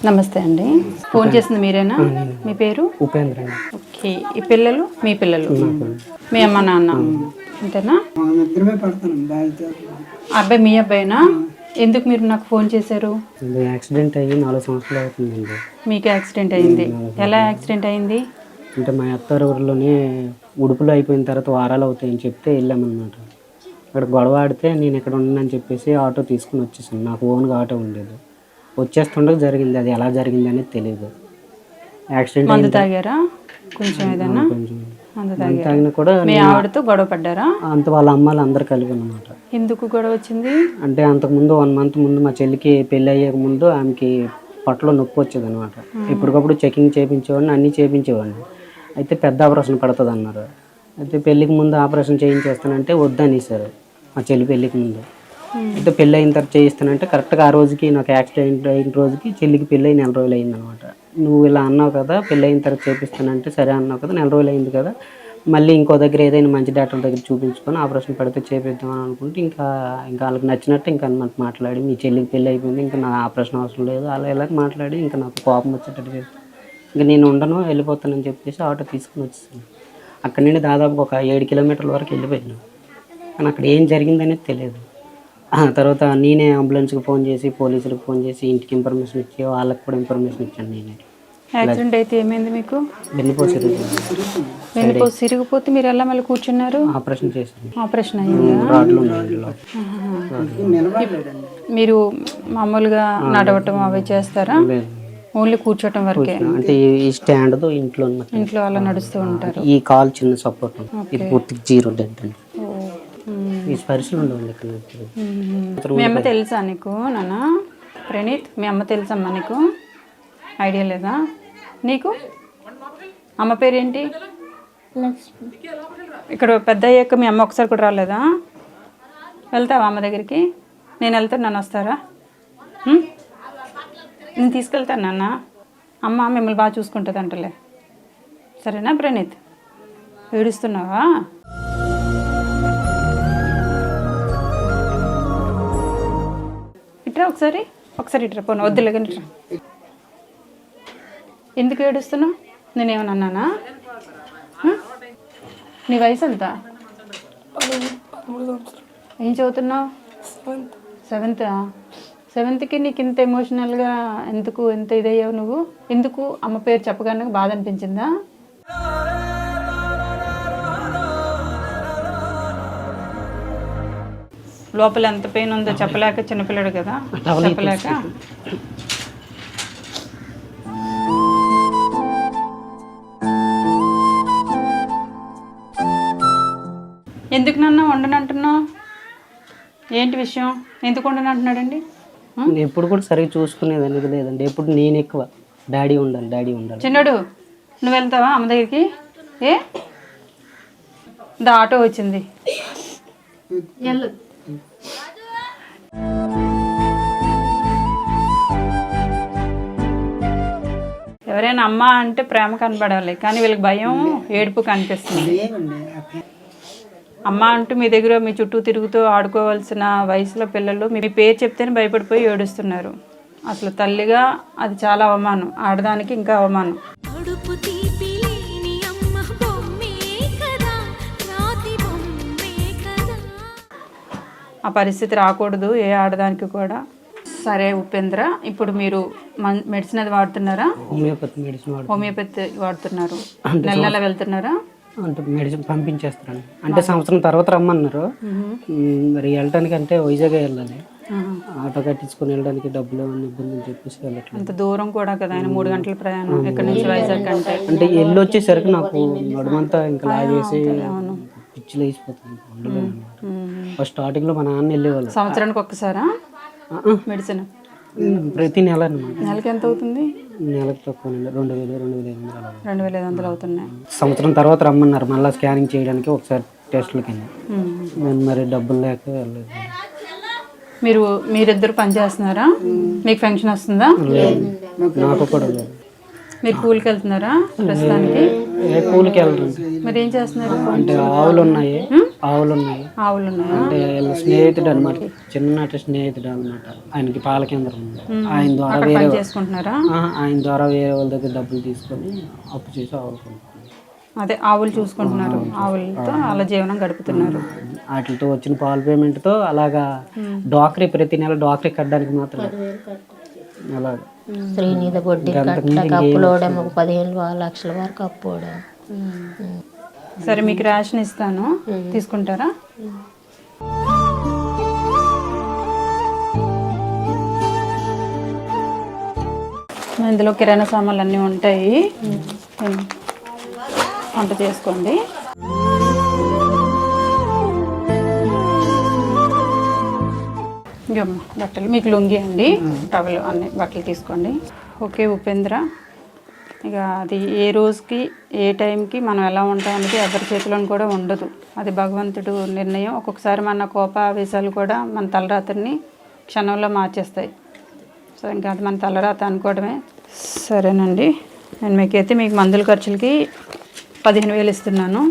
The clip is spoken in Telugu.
నమస్తే అండి. ఫోన్ చేసింది మీరేనా? మీ పేరు? ఉపేంద్ర. ఓకే. ఈ పిల్లలు మీ పిల్లలు, మీ అమ్మ నాన్న అంతేనా? అబ్బాయి మీ అబ్బాయినా? ఎందుకు మీరు నాకు ఫోన్ చేశారు? యాక్సిడెంట్ అయ్యి 4 సంవత్సరాలు అవుతుందండి. మీకు యాక్సిడెంట్ అయింది? ఎలా యాక్సిడెంట్ అయింది? అంటే మా అత్తారు ఊరిలోనే ఉడుపులు అయిపోయిన తర్వాత వారాలు అవుతాయని చెప్తే వెళ్ళామన్నమాట. అక్కడ గొడవ ఆడితే నేను ఇక్కడ ఉన్నానని చెప్పేసి ఆటో తీసుకుని వచ్చేసాను. నాకు ఓన్గా ఆటో ఉండేది. వచ్చేస్తుండగా జరిగింది. అది ఎలా జరిగింది అనేది తెలియదు. యాక్సిడెంట్ మందు తాగారా? కొంచెం ఏదైనా కొంచెం మందు తాగిన కూడా మీ ఆవిడతో గొడవ పడ్డారా? అంత వాళ్ళ అమ్మాయిలు అందరు కలిపి అన్నమాట. ఎందుకు గొడవ వచ్చింది? అంటే అంతకుముందు 1 మంత్ ముందు మా చెల్లికి పెళ్ళి అయ్యే ముందు ఆమెకి పొట్టలో నొప్పి వచ్చేది అనమాట. ఎప్పటికప్పుడు చెకింగ్ చేయించేవాడిని, అన్నీ చేయించేవాడిని. అయితే పెద్ద ఆపరేషన్ పడుతుంది అన్నారు. అయితే పెళ్ళికి ముందు ఆపరేషన్ చేయించేస్తానంటే వద్దనేసారు మా చెల్లి పెళ్ళికి ముందు. అయితే పెళ్ళి అయిన తర్వాత చేయిస్తానంటే కరెక్ట్గా ఆ రోజుకి నాకు యాక్సిడెంట్ అయిన రోజుకి చెల్లికి పెళ్ళి 1 రోజులు అయిందనమాట. నువ్వు ఇలా అన్నావు కదా, పెళ్ళి అయిన తర్వాత చేపిస్తానంటే సరే అన్నావు కదా, 1 రోజులు అయింది కదా, మళ్ళీ ఇంకో దగ్గర ఏదైనా మంచి డాక్టర్ దగ్గర చూపించుకొని ఆపరేషన్ పడితే చేపిద్దామని అనుకుంటే ఇంకా వాళ్ళకి నచ్చినట్టు ఇంకా అన్నమాట మాట్లాడి, మీ చెల్లికి పెళ్ళి అయిపోయింది, ఇంకా నా ఆపరేషన్ అవసరం లేదు అలా ఇలా మాట్లాడి ఇంకా నాకు కోపం వచ్చేటట్టు చేసి ఇంకా నేను ఉండను వెళ్ళిపోతానని చెప్పేసి ఆటో తీసుకుని వచ్చేసాను. అక్కడి నుండి దాదాపు ఒక 7 కిలోమీటర్ల వరకు వెళ్ళిపోయాను. కానీ అక్కడ ఏం జరిగిందనేది తెలియదు. తర్వాత నేనే అంబులెన్స్కి ఫోన్ చేసి, పోలీసులకు ఫోన్ చేసి, ఇంటికి ఇన్ఫర్మేషన్ ఇచ్చి, వాళ్ళకి కూడా ఇన్ఫర్మేషన్ ఇచ్చాను నేనే. యాక్సిడెంట్ అయితే ఏమైంది మీకు? వెన్నుపోసు వెన్నుపోసు సిరిగిపోతే మీరు ఎలా మళ్ళీ కూర్చున్నారు? ఆపరేషన్ చేశాను. ఆపరేషన్ అయ్యిందా? రాడ్లు ఉన్నాయి. మీరు మామూలుగా నడవటం అవి చేస్తారా? ఓన్లీ కూర్చోటం వరకే? అంటే ఈ స్టాండ్తో ఇంట్లో అలా నడుస్తూ ఉంటారు. ఈ కాల్ చిన్న సపోర్ట్, ఇది పూర్తిగా 0 డెడ్ అండి. ఈ స్పర్శలు ఉండవు ఇక్కడ. మీ అమ్మ తెలుసా నీకు నాన్న? ప్రణీత్, మీ అమ్మ తెలుసమ్మా నీకు? ఐడియా లేదా నీకు? అమ్మ పేరేంటి? ఇక్కడ పెద్ద అయ్యాక మీ అమ్మ ఒకసారి కూడా రాలేదా? వెళ్తావా అమ్మ దగ్గరికి? నేను వెళ్తాను, నన్ను వస్తారా? నేను తీసుకెళ్తాను నాన్న. అమ్మ మిమ్మల్ని బాగా చూసుకుంటుంది అంటలే, సరేనా ప్రణీత్? ఏడుస్తున్నావా? ఇట్రా ఒకసారి ఇట్రా. పోను వద్దులే కానీ ఇట్రా. ఎందుకు ఏడుస్తున్నావు? నేనేమన్నా అన్నానా? నీ వయసు ఎంత? ఏం చదువుతున్నావు? 7th నీకు ఇంత ఎమోషనల్గా ఎందుకు, ఎంత ఇదయ్యావు నువ్వు? ఎందుకు అమ్మ పేరు చెప్పగానే బాధ అనిపించిందా? లోపల ఎంత పెయిన్ ఉందో చెప్పలేక, చిన్నపిల్లడు కదా చెప్పలేక. ఎందుకు నన్ను వండనంటున్నావు? ఏంటి విషయం? ఎందుకు వండనంటున్నాడండి? ఎప్పుడు కూడా సరిగ్గా చూసుకునేది అనేది లేదండి. ఎప్పుడు నేను ఎక్కువ డాడీ ఉండాలి. చిన్నడు, నువ్వు వెళ్తావా అమ్మ దగ్గరికి? ఆటో వచ్చింది. ఎవరైనా అమ్మ అంటే ప్రేమ కనపడాలి, కానీ వీళ్ళకి భయం, ఏడుపు కనిపిస్తుంది. అమ్మ అంటూ మీ దగ్గర మీ చుట్టూ తిరుగుతూ ఆడుకోవాల్సిన వయసులో పిల్లలు మీ పేరు చెప్తేనే భయపడిపోయి ఏడుస్తున్నారు. అసలు తల్లిగా అది చాలా అవమానం, ఆడదానికి ఇంకా అవమానం. ఆ పరిస్థితి రాకూడదు ఏ ఆడదానికి కూడా. సరే ఉపేంద్ర, ఇప్పుడు మీరు మెడిసిన్ అది వాడుతున్నారా? హోమియోపతి వాడుతున్నారు. నెల వెళ్తున్నారా? అంటే మెడిసిన్ పంపించేస్తారండి. అంటే సంవత్సరం తర్వాత రమ్మన్నారు. మరి వెళ్ళడానికి అంటే వైజాగ్ వెళ్ళాలి. ఆటో కట్టించుకొని వెళ్ళడానికి డబ్బులు ఇబ్బంది అని చెప్పేసి వెళ్ళట్లేదు. అంత దూరం కూడా కదా, ఆయన 3 గంటల ప్రయాణం ఇక్కడ నుంచి వైజాగ్ అంటే వెళ్ళి వచ్చేసరికి నాకు నడుమంతా ఇంకా లాగేసి పిచ్చిలు వేసిపోతుంది. స్టార్టింగ్ లో మా నాన్న వెళ్ళేవాళ్ళు. సంవత్సరానికి ఒక్కసారా మెడిసిన్? ప్రతి నెల అన్నమాట. నెలకి ఎంత అవుతుంది? నెలకు తక్కువ 2,500 అవుతున్నాయి. సంవత్సరం తర్వాత రమ్మన్నారు మళ్ళీ స్కానింగ్ చేయడానికి ఒకసారి టెస్టులకి. నేను మరి డబ్బులు లేక వెళ్ళలేదు. మీరిద్దరు పని చేస్తున్నారా? మీకు పెన్షన్ వస్తుందా? నాకు కూడా లేదు. మీరు కూలికి వెళ్తున్నారా ప్రస్తుతానికి? కూలికి వెళ్ళరు. మరి ఏం చేస్తున్నారు? అంటే ఆవులు ఉన్నాయి, ఆవులు ఉన్నాయి. ఆవులు ఉన్నాయా? అంటే వీళ్ళ స్నేహితుడు అనమాట, చిన్నటి స్నేహితుడు అనమాట. ఆయనకి పాల కేంద్రం ఉంది. ఆయన ద్వారా వేరే చేసుకుంటున్నారా? ఆయన ద్వారా వేరే వాళ్ళ దగ్గర డబ్బులు తీసుకొని అప్పు చేసి ఆవులు కొనుక్కుంటున్నారు. అదే ఆవులు చూసుకుంటున్నారు, ఆవులతో అలా జీవనం గడుపుతున్నారు. వాటితో వచ్చిన పాల పేమెంట్తో అలాగా డాక్టరీ ప్రతి నెల డాక్టరీ కట్టడానికి మాత్రం అలాగా శ్రీనిధి వడ్డీ కట్టక అప్పులోడం ఒక 15 లక్షల వరకు అప్పుడం. సరే మీకు రేషన్ ఇస్తాను, తీసుకుంటారా? ఇందులో కిరాణా సామాన్లు అన్నీ ఉంటాయి, వంట చేసుకోండి. ఇంకమ్మ బట్టలు మీకు లుంగి అండి, టవల్ అన్ని బట్టలు తీసుకోండి. ఓకే ఉపేంద్ర, ఇక అది ఏ రోజుకి ఏ టైంకి మనం ఎలా ఉంటాం అనేది ఎవరి చేతిలోని కూడా ఉండదు, అది భగవంతుడు నిర్ణయం. ఒక్కొక్కసారి మన కోపావేశాలు కూడా మన తలరాత్రిని క్షణంలో మార్చేస్తాయి. సో ఇంకా అది మన తలరాత అనుకోవడమే. సరేనండి, నేను మీకైతే మీకు మందుల ఖర్చులకి 15,000 ఇస్తున్నాను.